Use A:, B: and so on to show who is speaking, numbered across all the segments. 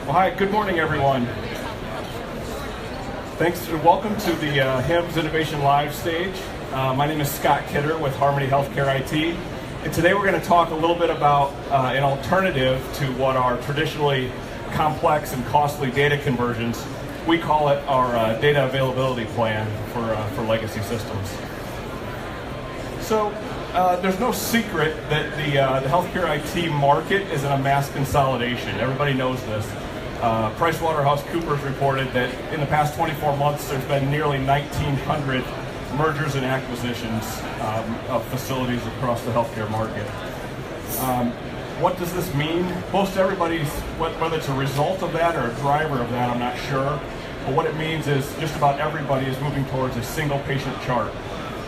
A: Well, hi, good morning, everyone. Thanks and welcome to the HIMSS Innovation Live stage. My name is Scott Kidder with Harmony Healthcare IT, and today we're going to talk a little bit about an alternative to what are traditionally complex and costly data conversions. We call it our data availability plan for legacy systems. So there's no secret that the healthcare IT market is in a mass consolidation. Everybody knows this. PricewaterhouseCoopers reported that in the past 24 months, there's been nearly 1,900 mergers and acquisitions of facilities across the healthcare market. What does this mean? Most everybody's, whether it's a result of that or a driver of that, I'm not sure. But what it means is just about everybody is moving towards a single patient chart.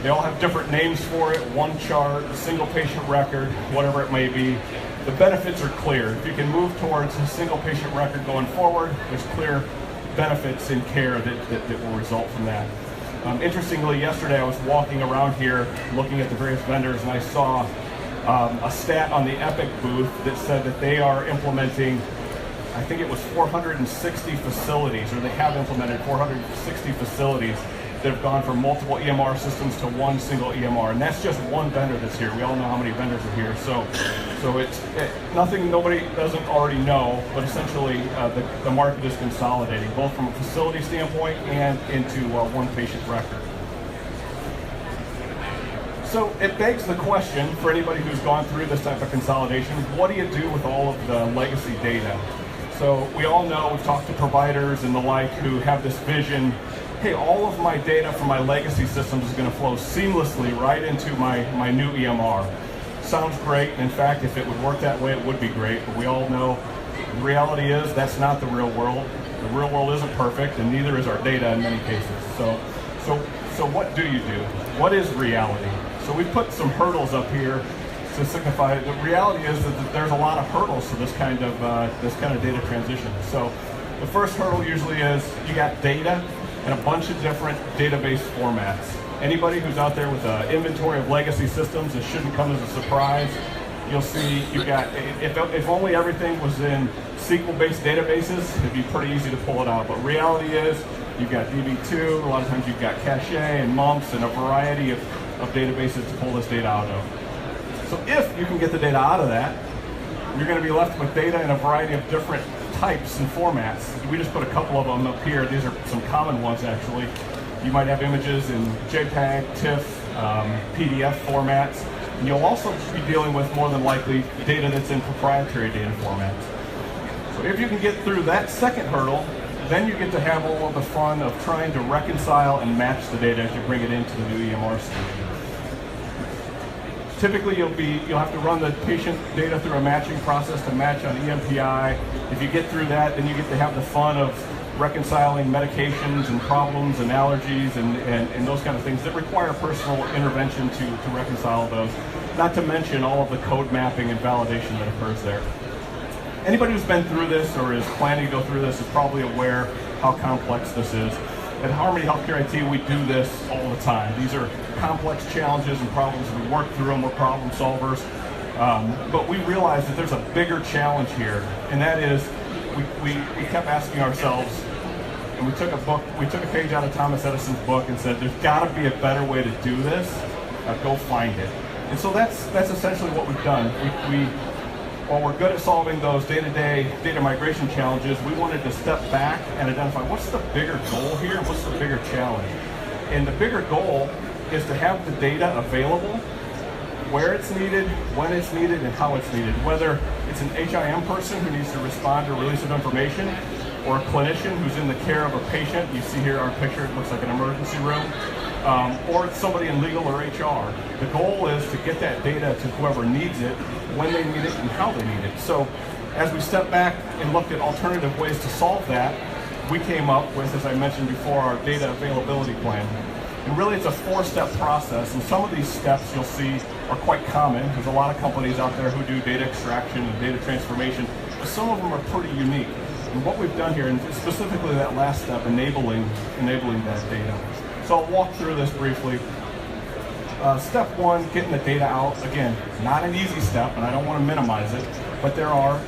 A: They all have different names for it, one chart, a single patient record, whatever it may be. The benefits are clear. If you can move towards a single patient record going forward, there's clear benefits in care that will result from that. Interestingly, yesterday I was walking around here looking at the various vendors, and I saw a stat on the Epic booth that said that they are implementing, I think it was 460 facilities, or they have implemented 460 facilities that have gone from multiple EMR systems to one single EMR, and that's just one vendor that's here. We all know how many vendors are here, so it's nothing nobody doesn't already know, but essentially the market is consolidating, both from a facility standpoint and into one patient record. So it begs the question for anybody who's gone through this type of consolidation, what do you do with all of the legacy data? So we all know, we've talked to providers and the like who have this vision, hey, all of my data from my legacy systems is going to flow seamlessly right into my new EMR. Sounds great. In fact, if it would work that way, it would be great. But we all know the reality is that's not the real world. The real world isn't perfect, and neither is our data in many cases. So what do you do? What is reality? So we put some hurdles up here to signify the reality is that there's a lot of hurdles to this kind of data transition. So the first hurdle usually is you got data and a bunch of different database formats. Anybody who's out there with an inventory of legacy systems, it shouldn't come as a surprise. You'll see you've got, if only everything was in SQL-based databases, it'd be pretty easy to pull it out. But reality is, you've got DB2, a lot of times you've got cache and mumps and a variety of databases to pull this data out of. So if you can get the data out of that, you're going to be left with data in a variety of different types and formats. We just put a couple of them up here. These are some common ones, actually. You might have images in JPEG, TIFF, PDF formats. And you'll also be dealing with, more than likely, data that's in proprietary data formats. So if you can get through that second hurdle, then you get to have all of the fun of trying to reconcile and match the data as you bring it into the new EMR solution. Typically, you'll have to run the patient data through a matching process to match on EMPI. If you get through that, then you get to have the fun of reconciling medications and problems and allergies and those kind of things that require personal intervention to reconcile those. Not to mention all of the code mapping and validation that occurs there. Anybody who's been through this or is planning to go through this is probably aware how complex this is. At Harmony Healthcare IT, we do this all the time. These are complex challenges and problems. We work through them. We're problem solvers. But we realize that there's a bigger challenge here, and that is we kept asking ourselves, and we took a page out of Thomas Edison's book and said, there's got to be a better way to do this. Go find it. And so that's essentially what we've done. While we're good at solving those day-to-day data migration challenges, we wanted to step back and identify what's the bigger goal here, what's the bigger challenge. And the bigger goal is to have the data available where it's needed, when it's needed, and how it's needed. Whether it's an HIM person who needs to respond to release of information, or a clinician who's in the care of a patient. You see here our picture, it looks like an emergency room. Or it's somebody in legal or HR. The goal is to get that data to whoever needs it, when they need it, and how they need it. So as we step back and looked at alternative ways to solve that, we came up with, as I mentioned before, our data availability plan. And really it's a 4-step process, and some of these steps you'll see are quite common. There's a lot of companies out there who do data extraction and data transformation, but some of them are pretty unique. And what we've done here, and specifically that last step, enabling that data. So I'll walk through this briefly. Step 1, getting the data out. Again, not an easy step, and I don't want to minimize it, but there are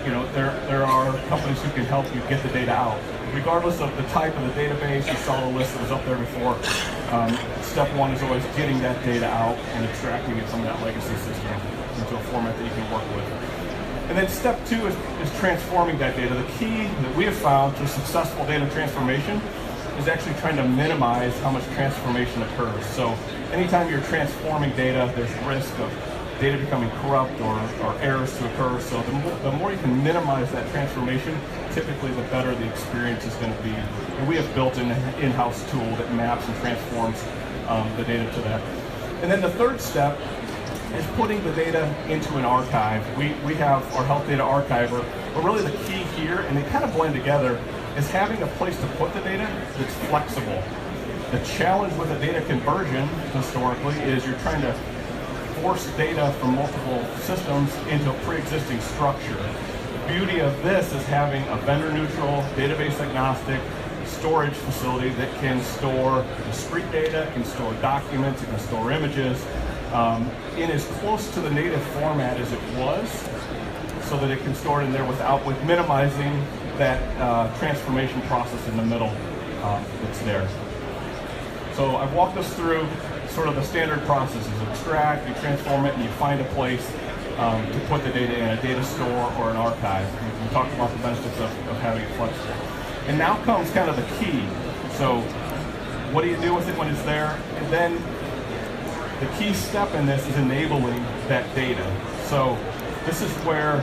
A: companies who can help you get the data out. Regardless of the type of the database, you saw the list that was up there before. Step one is always getting that data out and extracting it from that legacy system into a format that you can work with. And then step two is transforming that data. The key that we have found to successful data transformation is actually trying to minimize how much transformation occurs. So anytime you're transforming data, there's risk of data becoming corrupt or errors to occur. So the more you can minimize that transformation, typically the better the experience is going to be. And we have built an in-house tool that maps and transforms the data to that. And then the third step is putting the data into an archive. We have our health data archiver, but really the key here, and they kind of blend together, is having a place to put the data that's flexible. The challenge with the data conversion historically is you're trying to force data from multiple systems into a pre-existing structure. The beauty of this is having a vendor-neutral, database-agnostic storage facility that can store discrete data, can store documents, it can store images, in as close to the native format as it was, so that it can store it in there with minimizing that transformation process in the middle that's there. So I've walked us through sort of the standard processes. You extract, you transform it, and you find a place to put the data in, a data store or an archive. We talked about the benefits of having it flexible. And now comes kind of the key. So what do you do with it when it's there? And then the key step in this is enabling that data. So this is where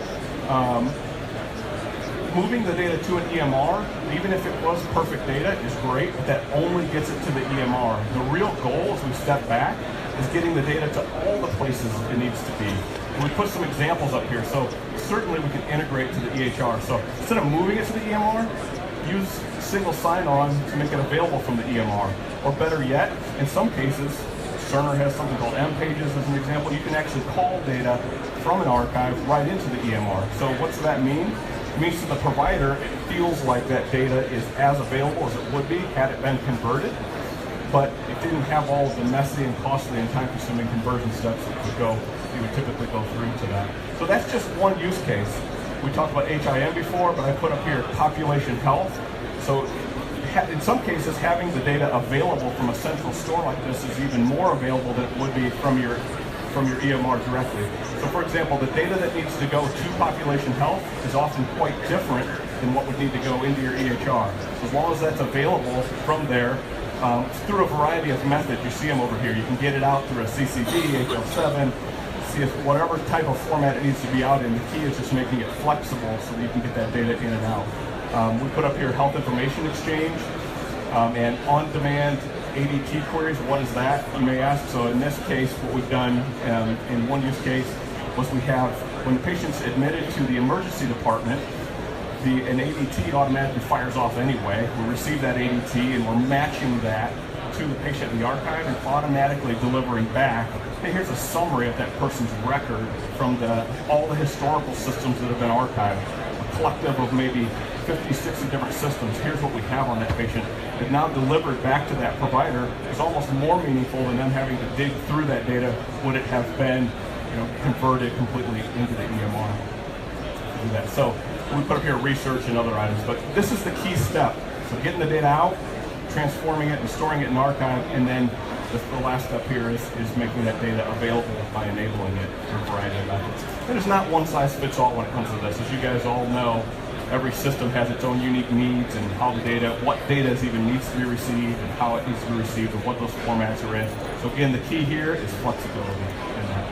A: moving the data to an EMR, even if it was perfect data, is great, but that only gets it to the EMR. The real goal as we step back is getting the data to all the places it needs to be. And we put some examples up here. So certainly we can integrate to the EHR. So instead of moving it to the EMR, use single sign-on to make it available from the EMR. Or better yet, in some cases, Cerner has something called M-Pages as an example. You can actually call data from an archive right into the EMR. So what's that mean? It means to the provider, it feels like that data is as available as it would be had it been converted, but it didn't have all of the messy and costly and time-consuming conversion steps that you would typically go through to that. So that's just one use case. We talked about HIM before, but I put up here population health. So in some cases, having the data available from a central store like this is even more available than it would be from your EMR directly. So for example, the data that needs to go to population health is often quite different than what would need to go into your EHR. So as long as that's available from there, through a variety of methods, you see them over here. You can get it out through a CCD, HL7, CS, whatever type of format it needs to be out in. The key is just making it flexible so that you can get that data in and out. We put up here health information exchange and on-demand ADT queries. What is that, you may ask? So in this case, what we've done in one use case was we have, when the patient's admitted to the emergency department, an ADT automatically fires off anyway. We receive that ADT and we're matching that to the patient in the archive and automatically delivering back, hey, here's a summary of that person's record from all the historical systems that have been archived. A collective of maybe 50, 60 different systems. Here's what we have on that patient. It now delivered back to that provider is almost more meaningful than them having to dig through that data would it have been converted completely into the EMR. Do that. So we put up here research and other items, but this is the key step. So getting the data out, transforming it and storing it in archive, and then the last step here is making that data available by enabling it through a variety of methods. And there's not one size fits all when it comes to this. As you guys all know, every system has its own unique needs and what data even needs to be received and how it needs to be received and what those formats are in. So again, the key here is flexibility in that.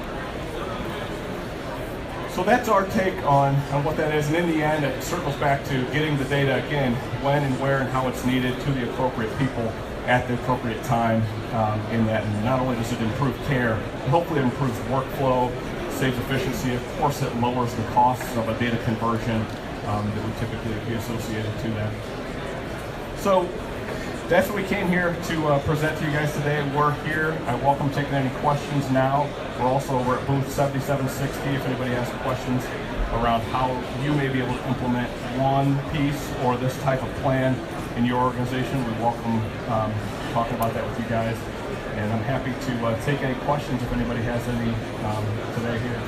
A: So that's our take on what that is. And in the end, it circles back to getting the data, again, when and where and how it's needed to the appropriate people at the appropriate time in that. And not only does it improve care, but hopefully it improves workflow, saves efficiency. Of course, it lowers the costs of a data conversion that would typically be associated to that. So that's what we came here to present to you guys today. We're here. I welcome taking any questions now. We're also over at booth 7760 if anybody has questions around how you may be able to implement one piece or this type of plan in your organization. We welcome talking about that with you guys. And I'm happy to take any questions if anybody has any today here.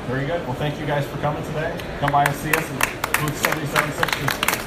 A: Very good. Well, thank you guys for coming today. Come by and see us at booth 7760.